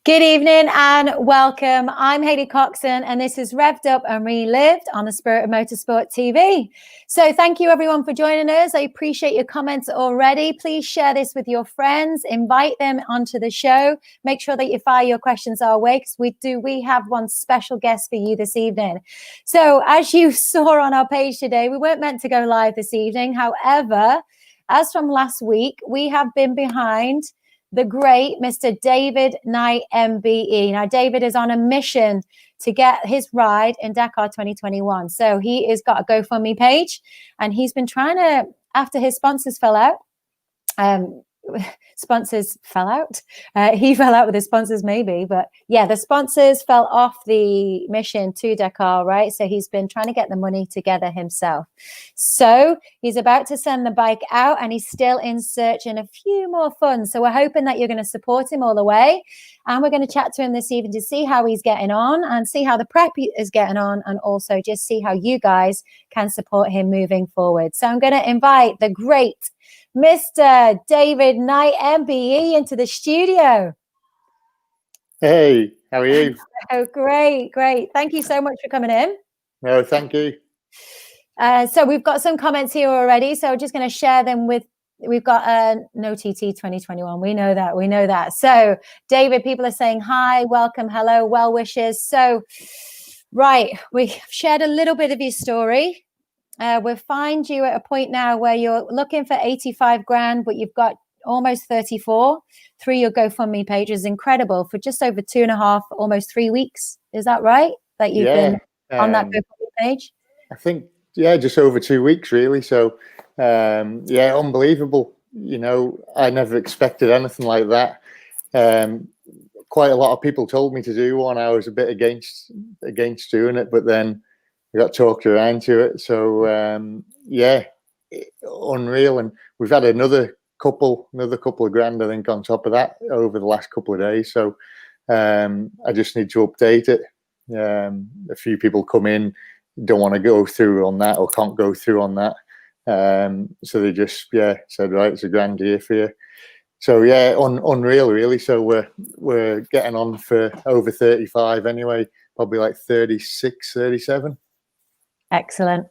Good evening and welcome. I'm Hayley Coxon and this is Revved Up and Relived on the Spirit of Motorsport TV. So thank you everyone for joining us. I appreciate your comments already. Please share this with your friends, invite them onto the show. Make sure that you fire your questions our way because we have one special guest for you this evening. So as you saw on our page today, we weren't meant to go live this evening. However, as from last week, we have been behind the great Mr. David Knight MBE. Now, David is on a mission to get his ride in Dakar 2021. So he has got a GoFundMe page and he's been trying to, after his sponsors fell out, he fell out with his sponsors maybe, but yeah, the sponsors fell off the mission to Dakar, right? So he's been trying to get the money together himself. So he's about to send the bike out and he's still in search in a few more funds. So we're hoping that you're going to support him all the way. And we're going to chat to him this evening to see how he's getting on and see how the prep is getting on and also just see how you guys can support him moving forward. So I'm going to invite the great Mr. David Knight MBE into the studio. Hey, how are you? Oh, great. Thank you so much for coming in. No, thank you. So we've got some comments here already. So I'm just going to share them with, we've got no TT 2021. We know that. So David, people are saying hi, welcome, hello, well wishes. So, right, we've shared a little bit of your story. We'll find you at a point now where you're looking for 85 grand, but you've got almost 34 through your GoFundMe page. Is incredible for just over 2.5, almost 3 weeks. Is that right? That you've been on that GoFundMe page? I think, just over 2 weeks really. So, unbelievable. You know, I never expected anything like that. Quite a lot of people told me to do one. I was a bit against doing it, but then I got talked around to it. So unreal. And we've had another couple of grand, I think, on top of that over the last couple of days. So I just need to update it. A few people come in, don't want to go through on that or can't go through on that. So they just said, right, it's a grand year for you. So unreal really. So we're getting on for over 35 anyway, probably like 36, 37. Excellent,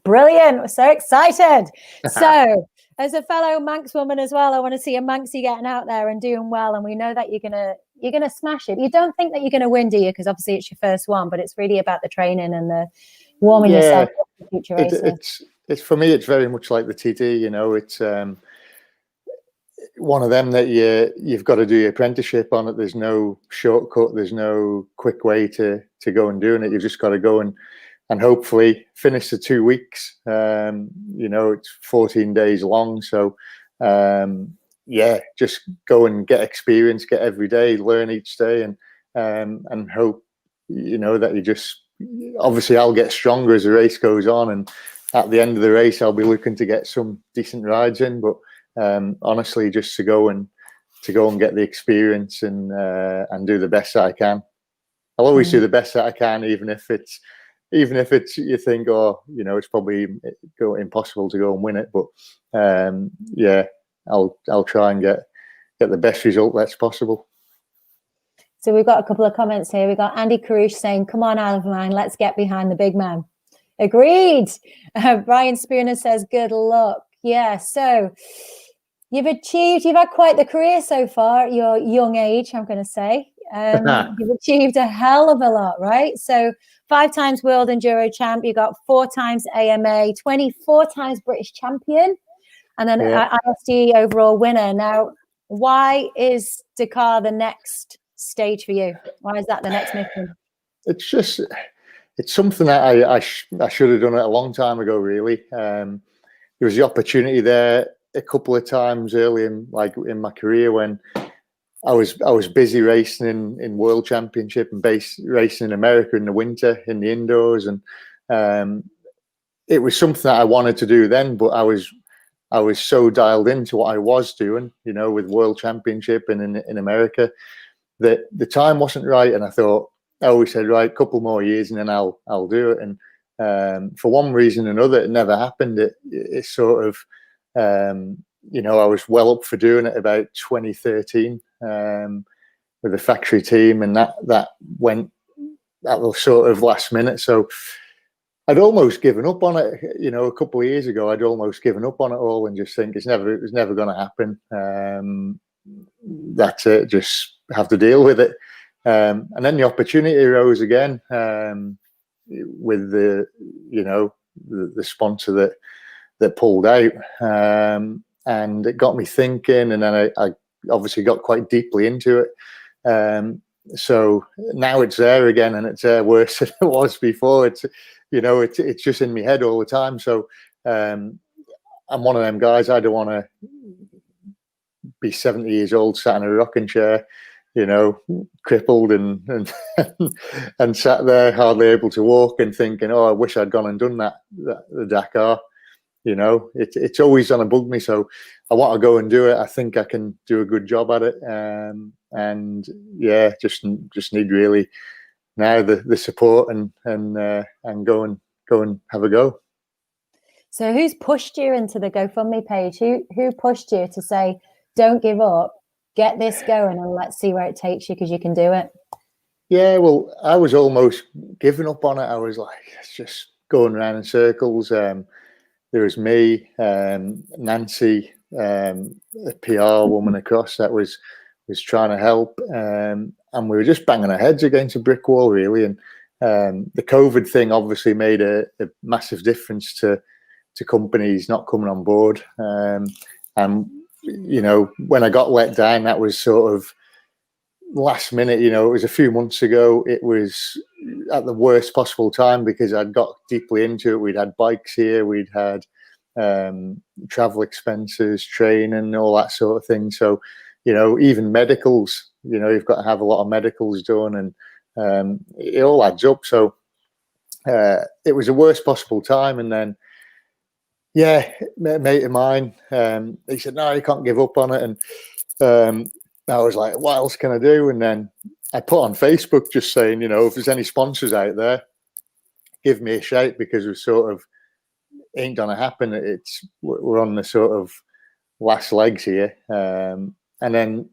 brilliant. We're so excited. So as a fellow Manx woman as well, I want to see a Manxie getting out there and doing well, and we know that you're gonna smash it. You don't think that you're gonna win, do you? Because obviously it's your first one, but it's really about the training and the warming yourself up for future races. It's for me, it's very much like the TT, you know. It's one of them that you've got to do your apprenticeship on it. There's no shortcut, there's no quick way to go and doing it. You've just got to go and hopefully finish the 2 weeks. You know, it's 14 days long. So, just go and get experience, get every day, learn each day, and hope, you know, that you just, obviously I'll get stronger as the race goes on. And at the end of the race, I'll be looking to get some decent rides in. But honestly, just to go and get the experience and do the best that I can. I'll always do the best that I can, even if it's you think, oh, you know, it's probably impossible to go and win it, but I'll try and get the best result that's possible. So we've got a couple of comments here. We've got Andy Karush saying, come on, Isle of Man, let's get behind the big man. Agreed. Brian Spooner says, good luck. Yeah, so you've had quite the career so far at your young age, I'm going to say. You've achieved a hell of a lot, right? So 5 times world enduro champ, you got 4 times AMA, 24 times British champion, and then ISD overall winner. Now, why is Dakar the next stage for you? Why is that the next mission? It's something that I should have done it a long time ago, really. There was the opportunity there a couple of times early in my career when I was busy racing in World Championship and racing in America in the winter in the indoors, and it was something that I wanted to do then, but I was so dialed into what I was doing, you know, with World Championship and in America, that the time wasn't right. And I always said, right, couple more years and then I'll do it. And for one reason or another, it never happened. It sort of, you know, I was well up for doing it about 2013. the factory team, and that went at the sort of last minute. So I'd almost given up on it, you know, a couple of years ago. I'd almost given up on it all and just think it was never going to happen. That's it. Just have to deal with it. And then the opportunity arose again with the sponsor that pulled out, and it got me thinking. And then I obviously got quite deeply into it. So now it's there again, and it's worse than it was before. It's just in my head all the time. So I'm one of them guys. I don't want to be 70 years old, sat in a rocking chair, crippled and and sat there hardly able to walk and thinking, oh, I wish I'd gone and done the Dakar. It's always gonna bug me. So I want to go and do it. I think I can do a good job at it. And yeah, just need really now the support and go and have a go. So who's pushed you into the GoFundMe page? Who pushed you to say, don't give up, get this going, and let's see where it takes you, because you can do it? Yeah, well, I was almost giving up on it. I was like, it's just going around in circles. There was me, Nancy, a PR woman across that was trying to help, and we were just banging our heads against a brick wall, really. And the COVID thing obviously made a massive difference to companies not coming on board. And when I got let down, that was sort of last minute. It was a few months ago. It was at the worst possible time because I'd got deeply into it. We'd had bikes here, we'd had travel expenses, training, all that sort of thing. So even medicals, you've got to have a lot of medicals done, and it all adds up. So it was the worst possible time. And then a mate of mine, he said, no, you can't give up on it. And I was like, what else can I do? And then I put on Facebook just saying, if there's any sponsors out there, give me a shout, because we're sort of ain't gonna happen. We're on the sort of last legs here. And then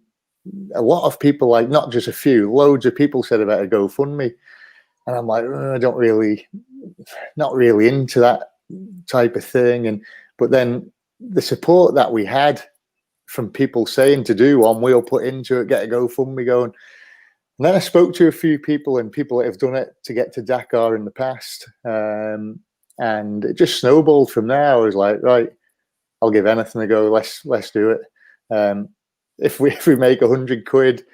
a lot of people, like not just a few, loads of people said about a GoFundMe. And I'm like, I don't really, not really into that type of thing. But then the support that we had from people saying to do one, we'll put into it, get a GoFundMe going. And then I spoke to a few people, and people that have done it to get to Dakar in the past. And it just snowballed from there. I was like, right, I'll give anything a go. Let's do it. If we make 100 quid,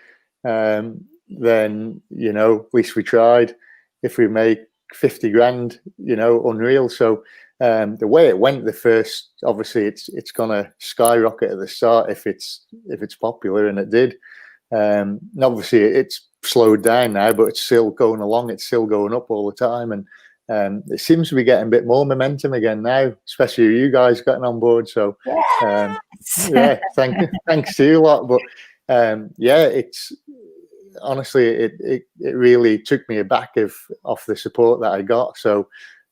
then at least we tried. If we make 50 grand, unreal. So the way it went, the first, obviously it's gonna skyrocket at the start if it's popular, and it did. And obviously it's slowed down now, but it's still going along. It's still going up all the time, and it seems to be getting a bit more momentum again now, especially you guys getting on board. So thanks to you a lot. But it's honestly it really took me aback off the support that I got. So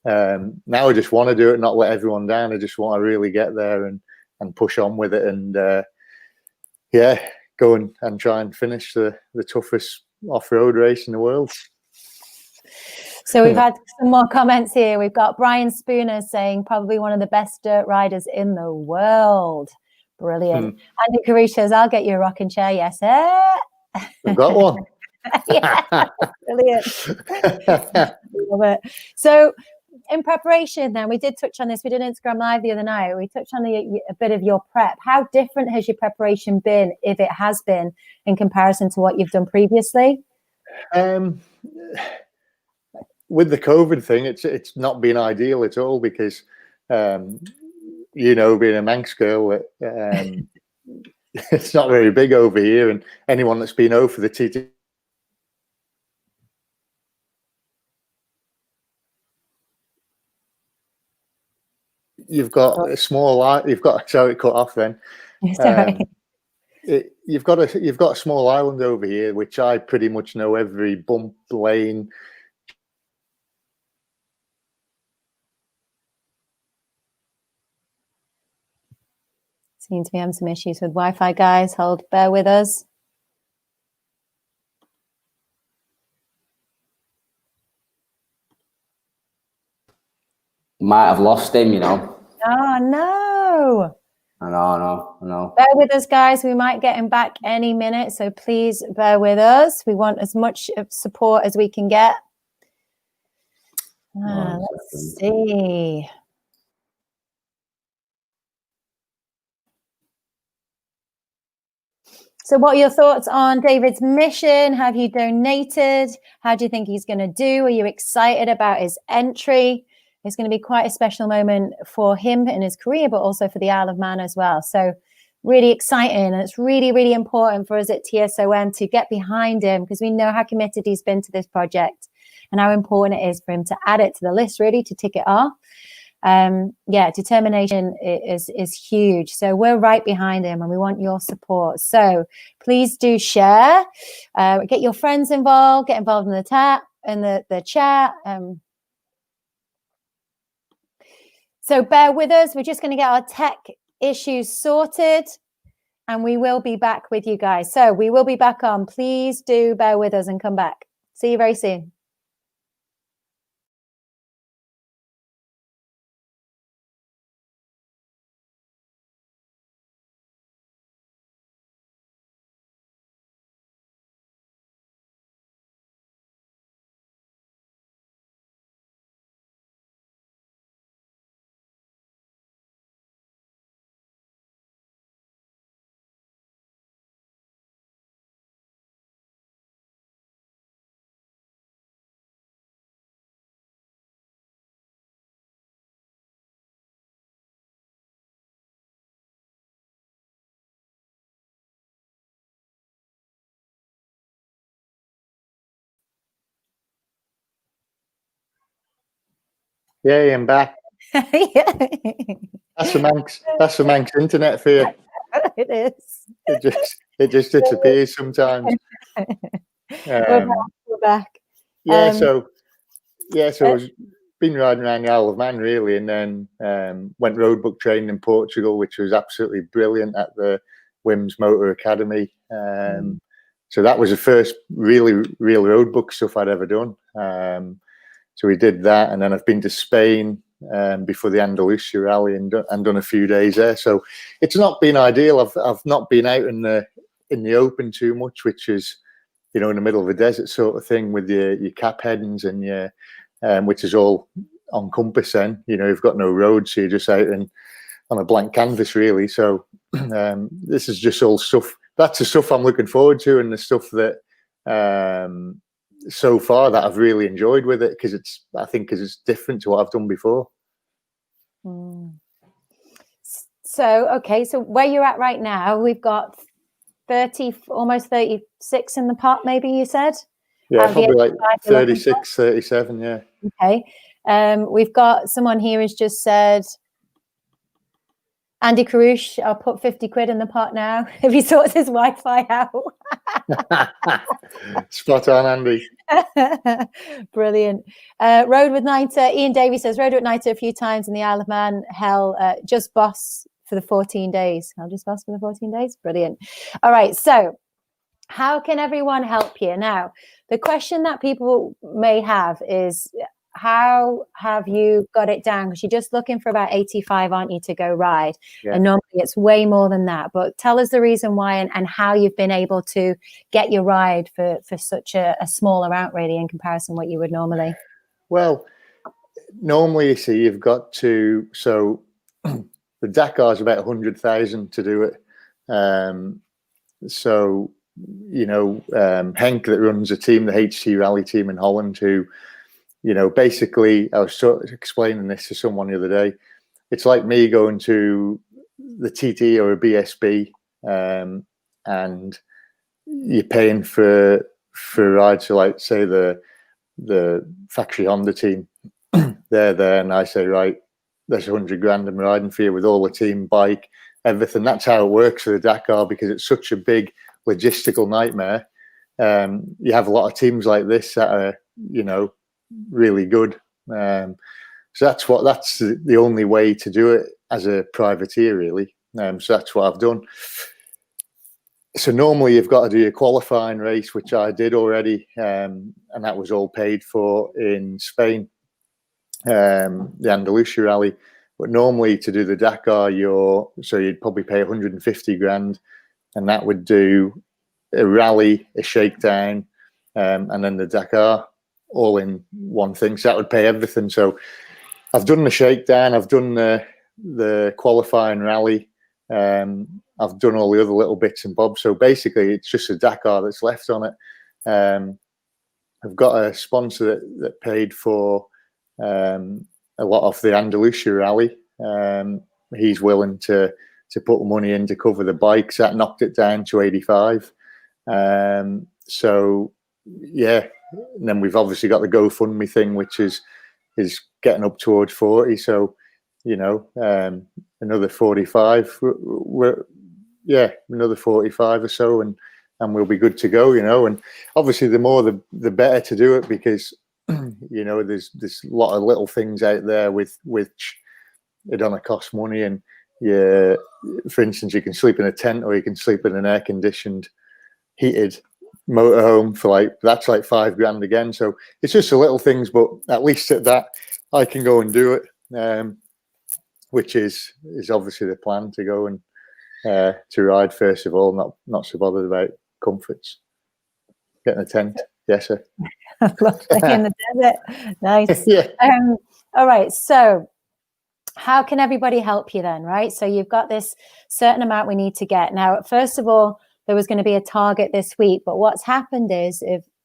now I just want to do it, not let everyone down. I just want to really get there and push on with it, and go and try and finish the toughest off-road race in the world. So we've had some more comments here. We've got Brian Spooner saying probably one of the best dirt riders in the world. Brilliant. Andy Carew says, I'll get you a rocking chair. Yes. I've got one. Yeah, brilliant. Love it. So in preparation then, we did touch on this. We did Instagram Live the other night. We touched on a bit of your prep. How different has your preparation been, if it has been, in comparison to what you've done previously? With the COVID thing, it's not been ideal at all, because being a Manx girl, it's not very big over here, and anyone that's been over the TT, you've got a small island. You've got, sorry, it cut off then. You've got a small island over here, which I pretty much know every bump, lane. Seem to be having some issues with Wi-Fi, guys. Bear with us. might have lost him, you know. Oh, no. I know. Bear with us, guys. We might get him back any minute, so please bear with us. We want as much support as we can get. Let's see. So what are your thoughts on David's mission? Have you donated? How do you think he's going to do? Are you excited about his entry? It's going to be quite a special moment for him in his career, but also for the Isle of Man as well. So really exciting. And it's really, really important for us at TSOM to get behind him, because we know how committed he's been to this project and how important it is for him to add it to the list, really, to tick it off. Yeah, determination is huge. So we're right behind him and we want your support. So please do share, get your friends involved, get involved in the chat. So bear with us. We're just going to get our tech issues sorted and we will be back with you guys. So we will be back on. Please do bear with us and come back. See you very soon. Yeah, I'm back. Yeah. That's the Manx internet for you. It is. It just disappears sometimes. We're back. So I've been riding around the Isle of Man really, and then went roadbook training in Portugal, which was absolutely brilliant at the Wims Motor Academy. So that was the first real roadbook stuff I'd ever done. So we did that, and then I've been to Spain before the Andalusia Rally and done a few days there. So it's not been ideal. I've not been out in the open too much, which is, you know, in the middle of a desert sort of thing with your cap headings and your which is all on compass. Then, you know, you've got no road, so you're just out on a blank canvas really. So this is just all stuff. That's the stuff I'm looking forward to, and the stuff that so far that I've really enjoyed with it, because it's different to what I've done before. So okay, so where you're at right now, we've got 30, almost 36 in the pot, maybe you said? Yeah, probably like 36, 37, yeah. Okay. We've got someone here who's just said, Andy Karouche, I'll put 50 quid in the pot now if he sorts his Wi-Fi out. Spot on, Andy. Brilliant. Rode with Niter. Ian Davies says, rode with Niter a few times in the Isle of Man. Hell, just boss for the 14 days. I'll just boss for the 14 days. Brilliant. All right. So how can everyone help you? Now, the question that people may have is, how have you got it down? Because you're just looking for about 85, aren't you, to go ride? Yeah. And normally it's way more than that. But tell us the reason why and how you've been able to get your ride for such a small amount, really, in comparison to what you would normally. Well, normally, you see, you've got to, so the Dakar is about 100,000 to do it. So, you know, Henk that runs a team, the HT Rally team in Holland, who, you know, basically, I was sort of explaining this to someone the other day. It's like me going to the TT or a BSB, and you're paying for rides. So, like, say the factory Honda team, they're there, and I say, right, there's 100 grand I'm riding for you with all the team, bike, everything. That's how it works for the Dakar, because it's such a big logistical nightmare. You have a lot of teams like this that are, you know, really good. So that's the only way to do it as a privateer, really. So that's what I've done. So normally you've got to do a qualifying race, which I did already, and that was all paid for in Spain. the Andalusia Rally. But normally to do the Dakar, you'd probably pay 150 grand, and that would do a rally, a shakedown, and then the Dakar all in one thing. So that would pay everything. So I've done the shakedown, I've done the qualifying rally, I've done all the other little bits and bobs. So basically, it's just a Dakar that's left on it. I've got a sponsor that paid for a lot of the Andalusia Rally. He's willing to put money in to cover the bikes. That knocked it down to 85. So yeah, and then we've obviously got the GoFundMe thing, which is getting up towards 40. So another 45. Another 45 or so, and we'll be good to go. And obviously the more the better to do it, because there's a lot of little things out there with which it don't cost money. And for instance, you can sleep in a tent, or you can sleep in an air conditioned, heated motorhome for that's like 5 grand again. So it's just the little things, but at least at that I can go and do it, which is obviously the plan, to go and to ride first of all, not so bothered about comforts. Getting a tent, yes sir. Lovely in the desert. Nice. Yeah. All right, so how can everybody help you then, right? So you've got this certain amount we need to get. Now, first of all, there was going to be a target this week, but what's happened is,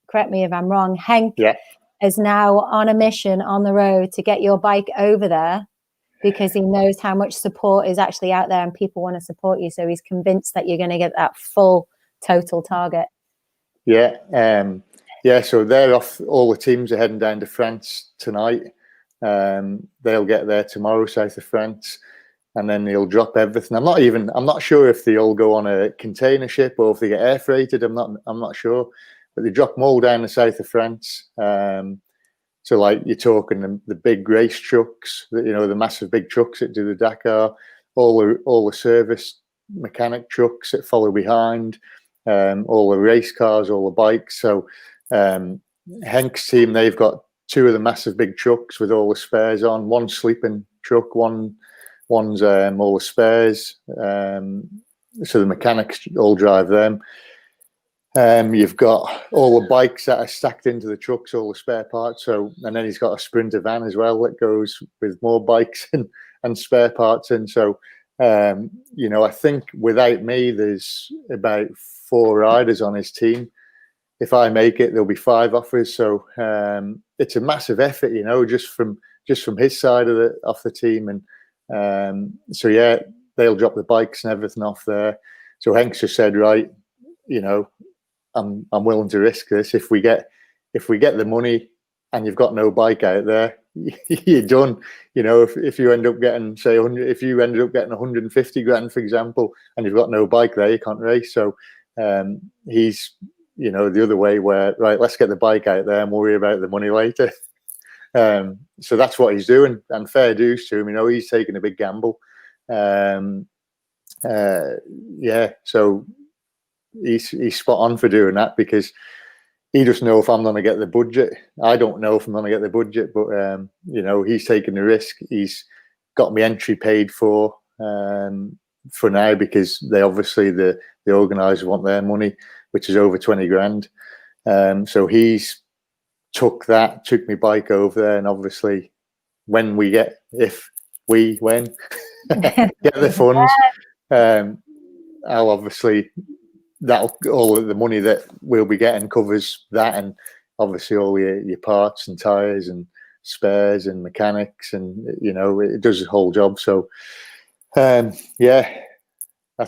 correct me if I'm wrong, Henk is now on a mission on the road to get your bike over there, because he knows how much support is actually out there and people want to support you. So he's convinced that you're going to get that full total target. Yeah. So they're off. All the teams are heading down to France tonight. They'll get there tomorrow, south of France, and then they'll drop everything. I'm not sure if they all go on a container ship or if they get air freighted. I'm not sure, but they drop them all down the south of France. So like you're talking the big race trucks, the massive big trucks that do the Dakar, all the service mechanic trucks that follow behind, all the race cars, all the bikes. So Henk's team, they've got 2 of the massive big trucks with all the spares on. One sleeping truck, one's all the spares. So the mechanics all drive them. You've got all the bikes that are stacked into the trucks, all the spare parts. So, and then he's got a Sprinter van as well that goes with more bikes and spare parts in. So, I think without me, there's about 4 riders on his team. If I make it, there'll be 5 offers. So it's a massive effort, just from his side off the team. And so yeah, they'll drop the bikes and everything off there. So Henk's just said, right, I'm willing to risk this. If we get the money and you've got no bike out there, you're done. If you end up getting, say, if you ended up getting 150 grand, for example, and you've got no bike there, you can't race. So he's the other way, where right, let's get the bike out there and worry about the money later. So that's what he's doing, and fair dues to him. He's taking a big gamble. So he's spot on for doing that, because he doesn't know if I'm going to get the budget. I don't know if I'm going to get the budget, but he's taking the risk. He's got me entry paid for now, because they obviously the organisers want their money, which is over 20 grand. So he's took my bike over there, and obviously when get the funds, I'll obviously, all of the money that we'll be getting covers that, and obviously all your parts and tires and spares and mechanics, and it does the whole job. So that's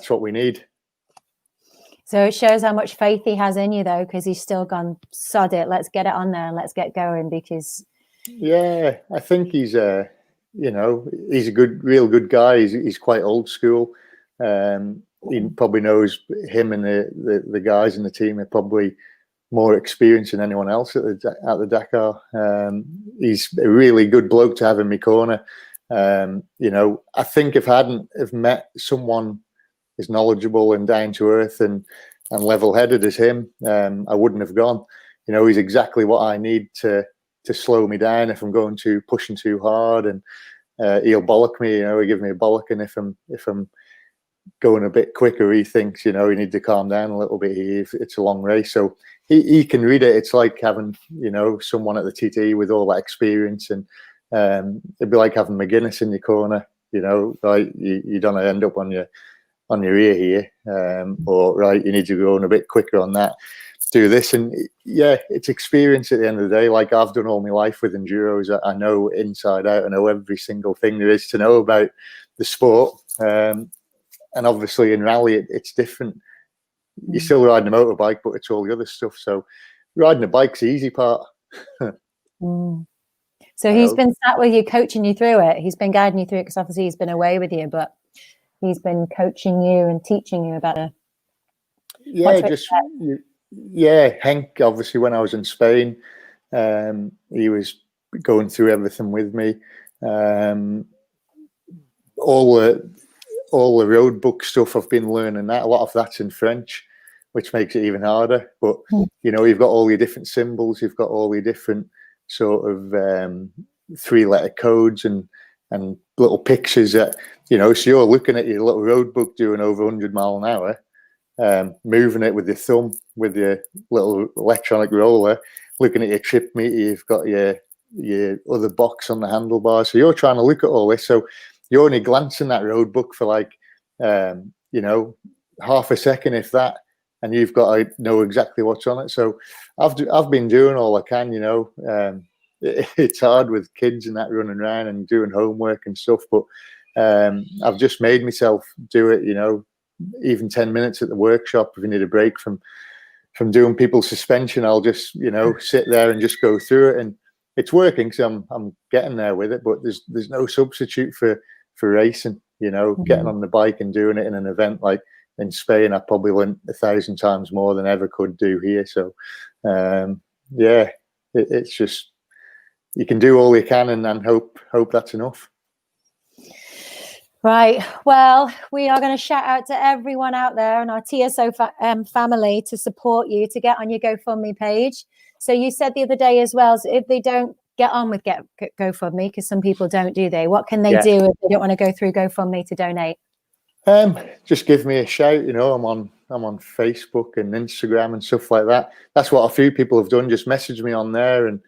what we need. So it shows how much faith he has in you, though, because he's still gone, sod it, let's get it on there and let's get going. Because I think he's he's a real good guy. He's quite old school. He probably knows, him and the guys in the team are probably more experienced than anyone else at the Dakar. He's a really good bloke to have in my corner. I think if I hadn't have met someone as knowledgeable and down to earth and level headed as him, I wouldn't have gone. He's exactly what I need to slow me down if I'm pushing too hard, and he'll bollock me. He'll give me a bollock, and if I'm going a bit quicker, he thinks, you need to calm down a little bit here if it's a long race. So he can read it. It's like having, someone at the TT with all that experience, and it'd be like having McGuinness in your corner, like you don't end up on your ear here, or right, you need to go on a bit quicker on that, do this. And yeah, it's experience at the end of the day. Like I've done all my life with enduros. I know inside out. I know every single thing there is to know about the sport. And obviously in rally, it's different. You're still riding a motorbike, but it's all the other stuff. So riding a bike's the easy part. So he's been sat with you, coaching you through it. He's been guiding you through it, because obviously he's been away with you, but he's been coaching you and teaching you about it. Hank, obviously when I was in Spain, he was going through everything with me. All the road book stuff, I've been learning that. A lot of that's in French, which makes it even harder. But you've got all your different symbols, you've got all your different sort of 3-letter codes and little pictures that, so you're looking at your little road book doing over 100 miles an hour, moving it with your thumb with your little electronic roller, looking at your trip meter, you've got your other box on the handlebar. So you're trying to look at all this. So you're only glancing that road book for like, half a second, if that, and you've got to know exactly what's on it. So I've been doing all I can, it's hard with kids and that running around and doing homework and stuff, but I've just made myself do it, even 10 minutes at the workshop. If you need a break from doing people's suspension, I'll just, sit there and just go through it. And it's working, so I'm getting there with it, but there's no substitute for racing, getting on the bike and doing it in an event like in Spain. I probably learned 1,000 times more than I ever could do here. So it's just, you can do all you can and hope that's enough. Right. Well, we are going to shout out to everyone out there in our TSO family to support you, to get on your GoFundMe page. So you said the other day as well, so if they don't get on with GoFundMe, because some people don't, do they? What can they do if they don't want to go through GoFundMe to donate? Just give me a shout. I'm on Facebook and Instagram and stuff like that. That's what a few people have done. Just message me on there, and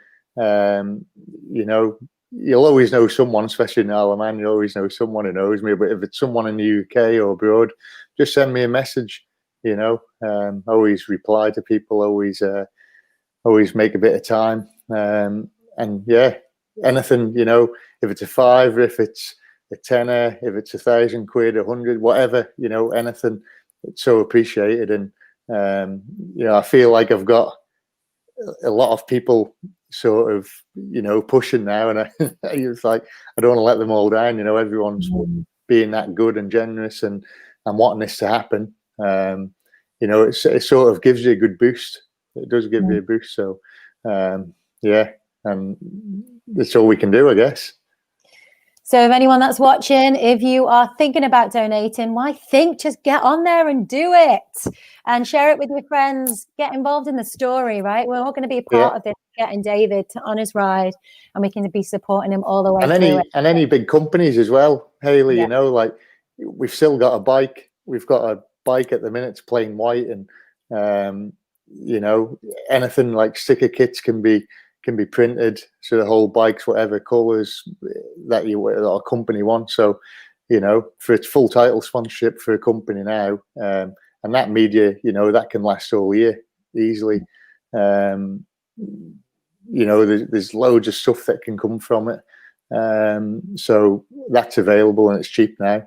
you'll always know someone, especially in Isle of Man. You always know someone who knows me. But if it's someone in the UK or abroad, just send me a message. Always reply to people. Always make a bit of time. And yeah, anything, if it's a £5, if it's a tenner, if it's £1,000, 100, whatever, anything, it's so appreciated. And I feel like I've got a lot of people sort of pushing now, and it's like I don't want to let them all down. Everyone's being that good and generous and wanting this to happen. It sort of gives you a good boost. It does give you a boost. So and that's all we can do, I guess. So if anyone that's watching, if you are thinking about donating, why think? Just get on there and do it, and share it with your friends. Get involved in the story, right? We're all going to be a part of this, getting David on his ride, and we can be supporting him all the way through it. And any big companies as well, Hayley, like we've still got a bike. We've got a bike at the minute, it's plain white, and anything like sticker kits can be printed, so the whole bike's whatever colours that our company wants. So for its full title sponsorship for a company now, and that media, that can last all year easily. There's loads of stuff that can come from it, so that's available and it's cheap now.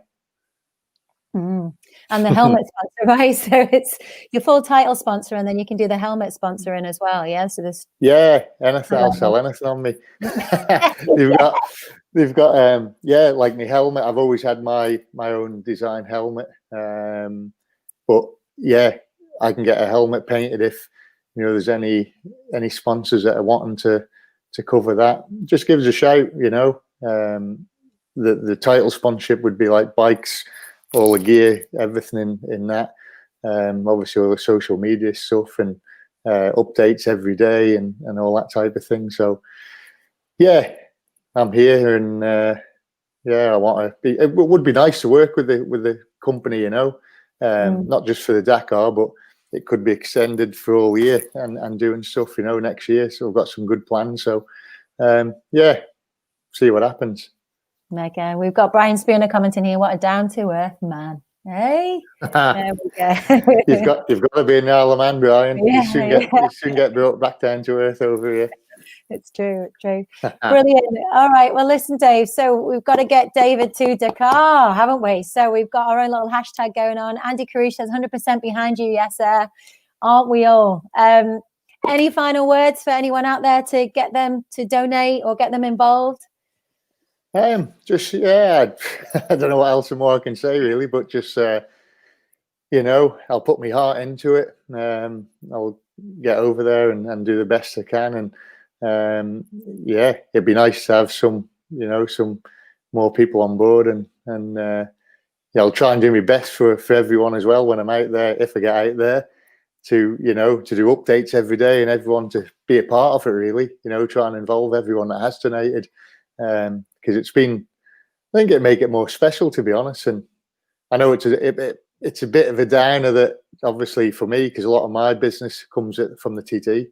And the helmet sponsor, right? So it's your full title sponsor, and then you can do the helmet sponsoring as well. Yeah. So this. Yeah, anything. I'll sell anything on me. They've got like my helmet. I've always had my own design helmet, but yeah, I can get a helmet painted if there's any sponsors that are wanting to cover that. Just give us a shout. The title sponsorship would be like bikes, all the gear, everything in that. Obviously all the social media stuff and updates every day and all that type of thing. So Yeah, I'm here, and yeah, I want to be. It would be nice to work with the company, you know, not just for the Dakar, but it could be extended for all year and doing stuff, you know, next year. So we've got some good plans. So yeah, see what happens. Mega. We've got Brian Spooner commenting here. What a down to earth man. Hey, there we go. you've got to be an Isle of Man, Brian. Yeah, You soon get brought back down to earth over here. It's true. It's true. Brilliant. All right. Well, listen, Dave. So we've got to get David to Dakar, haven't we? So we've got our own little hashtag going on. Andy Carouche says 100% behind you. Yes, sir. Aren't we all? Any final words for anyone out there to get them to donate or get them involved? Just yeah, I don't know what else more I can say really, but just you know, I'll put my heart into it. I'll get over there and do the best I can, and yeah, it'd be nice to have some, you know, some more people on board, and yeah, I'll try and do my best for everyone as well when I'm out there, if I get out there, to, you know, to do updates every day and everyone to be a part of it really, you know, try and involve everyone that has donated. Because it's been, I think it'd make it more special, to be honest. And I know it's a bit of a downer that obviously for me, because a lot of my business comes from the TT.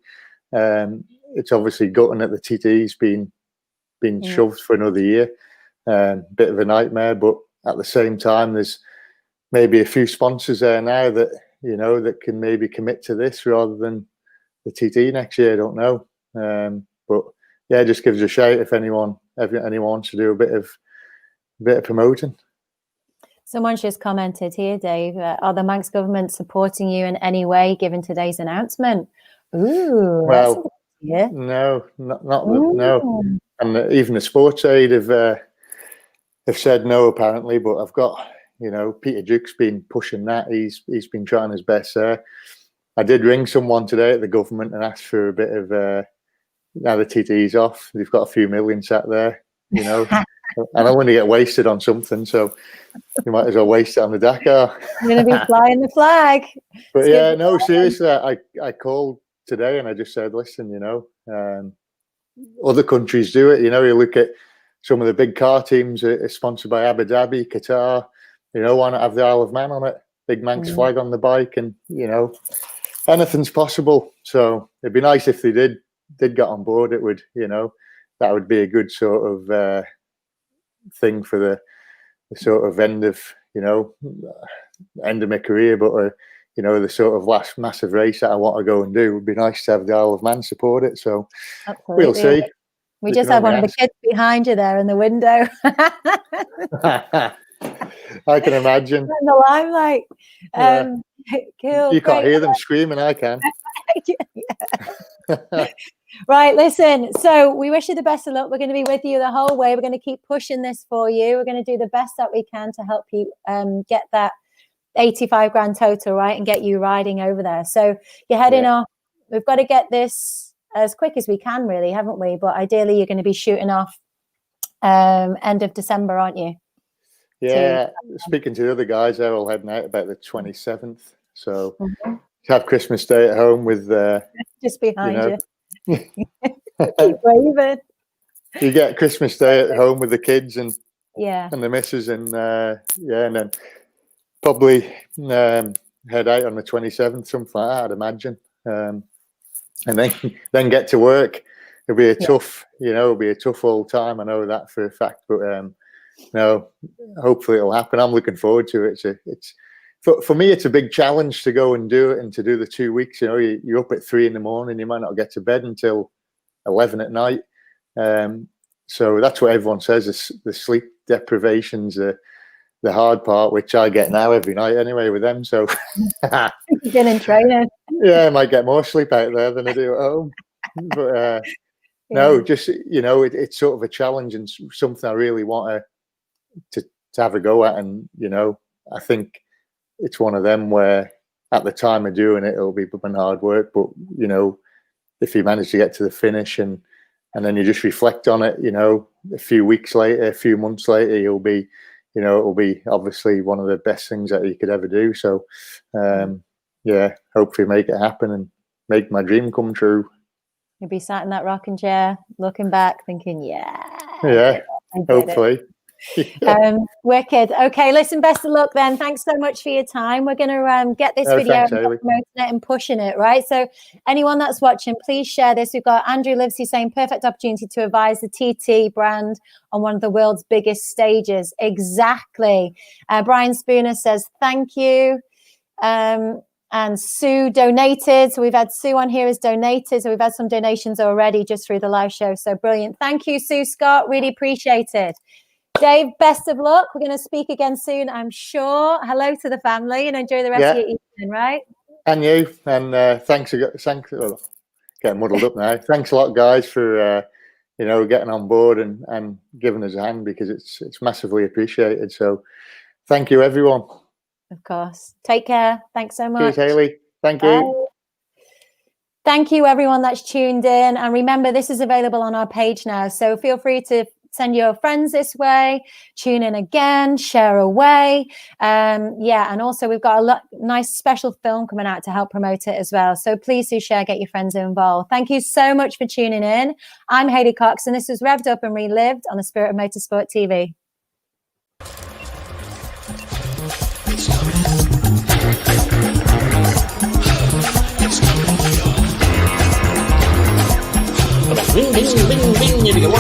It's obviously gutting that the TT's been shoved for another year. Bit of a nightmare, but at the same time, there's maybe a few sponsors there now that, you know, that can maybe commit to this rather than the TT next year. I don't know, but yeah, just give us a shout if anyone wants to do a bit of promoting. Someone's just commented here, Dave. Are the Manx government supporting you in any way, given today's announcement? Ooh, well, yeah. No, no, and even the sports aid have said no apparently. But I've got, you know, Peter Duke's been pushing that. He's been trying his best there. I did ring someone today at the government and asked for a bit of. Now the TT's off, they've got a few million sat there, you know, and I want to get wasted on something, so you might as well waste it on the Dakar. You're going to be flying the flag. But yeah, no, seriously, I called today and I just said, listen, you know, other countries do it. You know, you look at some of the big car teams are sponsored by Abu Dhabi, Qatar. You know, why not have the Isle of Man on it? Big Manx flag on the bike, and you know, anything's possible. So it'd be nice if they did get on board. It would, you know, that would be a good sort of thing for the sort of end of, you know, end of my career, but you know, the sort of last massive race that I want to go and do, would be nice to have the Isle of Man support it. So absolutely. We'll see. We just have one of the kids behind you there in the window. I can imagine. In the limelight. Cool. You can't hear them screaming. I can. Right, listen, so we wish you the best of luck. We're going to be with you the whole way. We're going to keep pushing this for you. We're going to do the best that we can to help you get that 85 grand total, right, and get you riding over there. So you're heading off. We've got to get this as quick as we can, really, haven't we? But ideally, you're going to be shooting off end of December, aren't you? Yeah, speaking to the other guys, they're all heading out about the 27th. So have Christmas Day at home with just behind you. Keep waving. You get Christmas Day at home with the kids and the missus, and and then probably head out on the 27th, something like that, I'd imagine, and then get to work. It'll be a tough, you know, it'll be a tough old time. I know that for a fact, but no, hopefully it'll happen. I'm looking forward to it. It's for me, it's a big challenge to go and do it, and to do the 2 weeks. You know, you're up at 3 a.m, you might not get to bed until 11 at night. So that's what everyone says, is the sleep deprivation's the hard part, which I get now every night anyway with them. So you've been in training. Yeah, I might get more sleep out there than I do at home. But no, just, you know, it's sort of a challenge and something I really want to have a go at. And, you know, I think it's one of them where at the time of doing it, it'll be hard work. But, you know, if you manage to get to the finish and then you just reflect on it, you know, a few weeks later, a few months later, you'll be, you know, it'll be obviously one of the best things that you could ever do. So, yeah, hopefully make it happen and make my dream come true. You'll be sat in that rocking chair, looking back, thinking, yeah. Yeah, hopefully. Wicked. Okay, listen, best of luck then. Thanks so much for your time. We're going to get this video thanks, and Hayley. promoting it and pushing it, right? So anyone that's watching, please share this. We've got Andrew Livesey saying perfect opportunity to advise the TT brand on one of the world's biggest stages. Exactly. Brian Spooner says thank you. And Sue donated. So we've had Sue on here as donated. So we've had some donations already just through the live show. So brilliant. Thank you, Sue Scott. Really appreciate it. Dave, best of luck. We're going to speak again soon, I'm sure. Hello to the family and enjoy the rest of your evening, right? And you. And thanks. Getting muddled up now. Thanks a lot, guys, for getting on board and giving us a hand, because it's massively appreciated. So thank you, everyone. Of course. Take care. Thanks so much. Cheers, Hayley. Thank Bye. you. Thank you, everyone that's tuned in. And remember, this is available on our page now. So feel free to send your friends this way, tune in again, share away. And also we've got a nice special film coming out to help promote it as well. So please do share, get your friends involved. Thank you so much for tuning in. I'm Hayley Cox, and this was Revved Up and Relived on the Spirit of Motorsport TV. Bing, bing, bing, bing. You go,